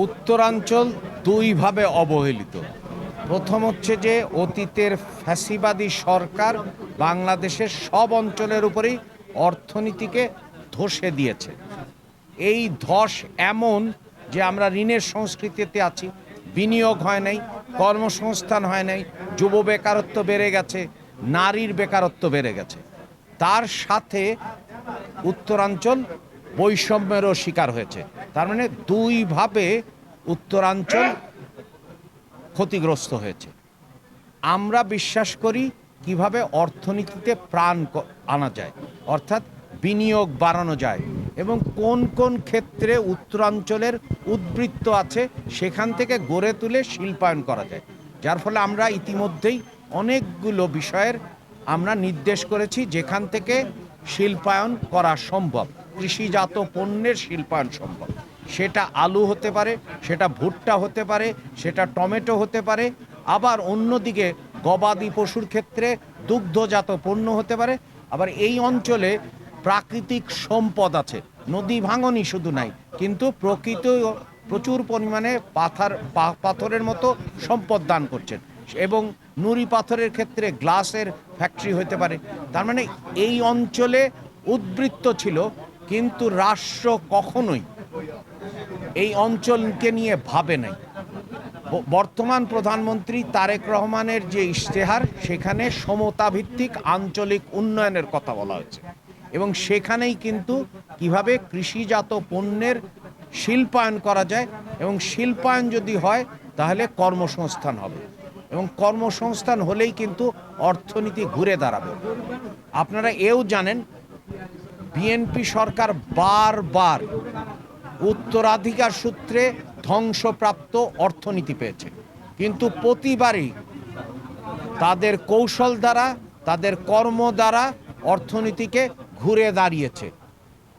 উত্তরাঞ্চল দুইভাবে অবহেলিত। প্রথম হচ্ছে যে অতীতের ফ্যাসিবাদী সরকার বাংলাদেশের সব অঞ্চলের উপরেই অর্থনীতিকে ধসে দিয়েছে। এই ধস এমন যে আমরা ঋণের সংস্কৃতিতে আছি, বিনিয়োগ হয় নাই, কর্মসংস্থান হয় নাই, যুব বেকারত্ব বেড়ে গেছে, নারীর বেকারত্ব বেড়ে গেছে। তার সাথে উত্তরাঞ্চল বৈষম্যেরও শিকার হয়েছে। তার মানে দুইভাবে উত্তরাঞ্চল ক্ষতিগ্রস্ত হয়েছে। আমরা বিশ্বাস করি কিভাবে অর্থনীতিতে প্রাণ আনা যায়, অর্থাৎ বিনিয়োগ বাড়ানো যায়, এবং কোন কোন ক্ষেত্রে উত্তরাঞ্চলের উদ্বৃত্ত আছে সেখান থেকে গড়ে তুলে শিল্পায়ন করা যায়। যার ফলে আমরা ইতিমধ্যেই অনেকগুলো বিষয়ের আমরা নির্দেশ করেছি যেখান থেকে শিল্পায়ন করা সম্ভব, কৃষিজাত পণ্যের শিল্পায়ন সম্ভব। সেটা আলু হতে পারে, সেটা ভুট্টা হতে পারে, সেটা টমেটো হতে পারে, আবার অন্যদিকে গবাদি পশুর ক্ষেত্রে দুগ্ধজাত পণ্য হতে পারে। আবার এই অঞ্চলে প্রাকৃতিক সম্পদ আছে, নদী ভাঙনই শুধু নাই, কিন্তু প্রকৃত প্রচুর পরিমাণে পাথরের মতো সম্পদ দান করছেন, এবং নুড়ি পাথরের ক্ষেত্রে গ্লাসের ফ্যাক্টরি হতে পারে। তার মানে এই অঞ্চলে উদ্বৃত্ত ছিল, কিন্তু রাষ্ট্র কখনোই এই অঞ্চলকে নিয়ে ভাবে নাই। বর্তমান প্রধানমন্ত্রী তারেক রহমানের যে ইশতেহার, সেখানে সমতাভিত্তিক আঞ্চলিক উন্নয়নের কথা বলা হয়েছে, এবং সেখানেই কিন্তু কিভাবে কৃষিজাত পণ্যের শিল্পায়ন করা যায়, এবং শিল্পায়ন যদি হয় তাহলে কর্মসংস্থান হবে, এবং কর্মসংস্থান হলেই কিন্তু অর্থনীতি ঘুরে দাঁড়াবে। আপনারা এও জানেন বিএনপি সরকার বারবার উত্তরাধিকার সূত্রে ধ্বংসপ্রাপ্ত অর্থনীতি পেয়েছে, কিন্তু প্রতিবারই তাদের কৌশল দ্বারা, তাদের কর্ম দ্বারা অর্থনীতিকে ঘুরে দাঁড়িয়েছে।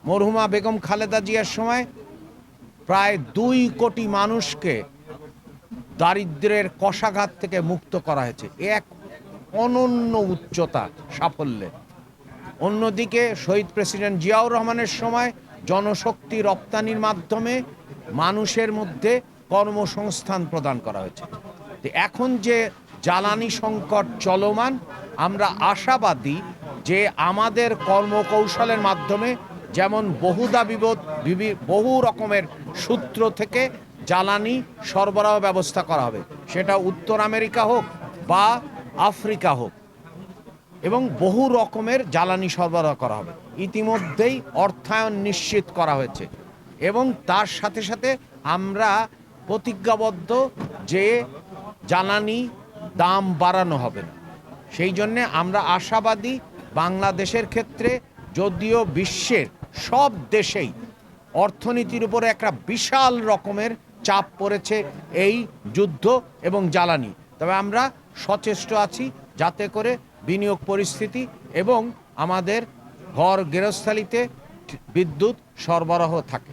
মরহুমা বেগম খালেদা জিয়ার সময় প্রায় 2 কোটি মানুষকে দারিদ্র্যের কষাঘাত থেকে মুক্ত করা হয়েছে, এক অনন্য উচ্চতা সাফল্যে। অন্যদিকে শহীদ প্রেসিডেন্ট জিয়াউর রহমানের সময় জনশক্তি রপ্তানির মাধ্যমে মানুষের মধ্যে কর্মসংস্থান প্রদান করা হয়েছে। এখন যে জ্বালানি সংকট চলমান, আমরা আশাবাদী যে আমাদের কর্মকৌশলের মাধ্যমে, যেমন বহু রকমের সূত্র থেকে জ্বালানি সরবরাহ ব্যবস্থা করা হবে, সেটা উত্তর আমেরিকা হোক বা আফ্রিকা হোক, এবং বহু রকমের জ্বালানি সরবরাহ করা হবে। ইতিমধ্যেই অর্থায়ন নিশ্চিত করা হয়েছে, এবং তার সাথে সাথে আমরা প্রতিজ্ঞাবদ্ধ যে জ্বালানি দাম বাড়ানো হবে না। সেই জন্যে আমরা আশাবাদী বাংলাদেশের ক্ষেত্রে, যদিও বিশ্বের সব দেশেই অর্থনীতির উপরে একটা বিশাল রকমের চাপ পড়েছে এই যুদ্ধ এবং জ্বালানি, তবে আমরা সচেষ্ট আছি যাতে করে বিনিয়োগ পরিস্থিতি এবং আমাদের ঘর গৃহস্থালিতে বিদ্যুৎ সরবরাহ থাকে।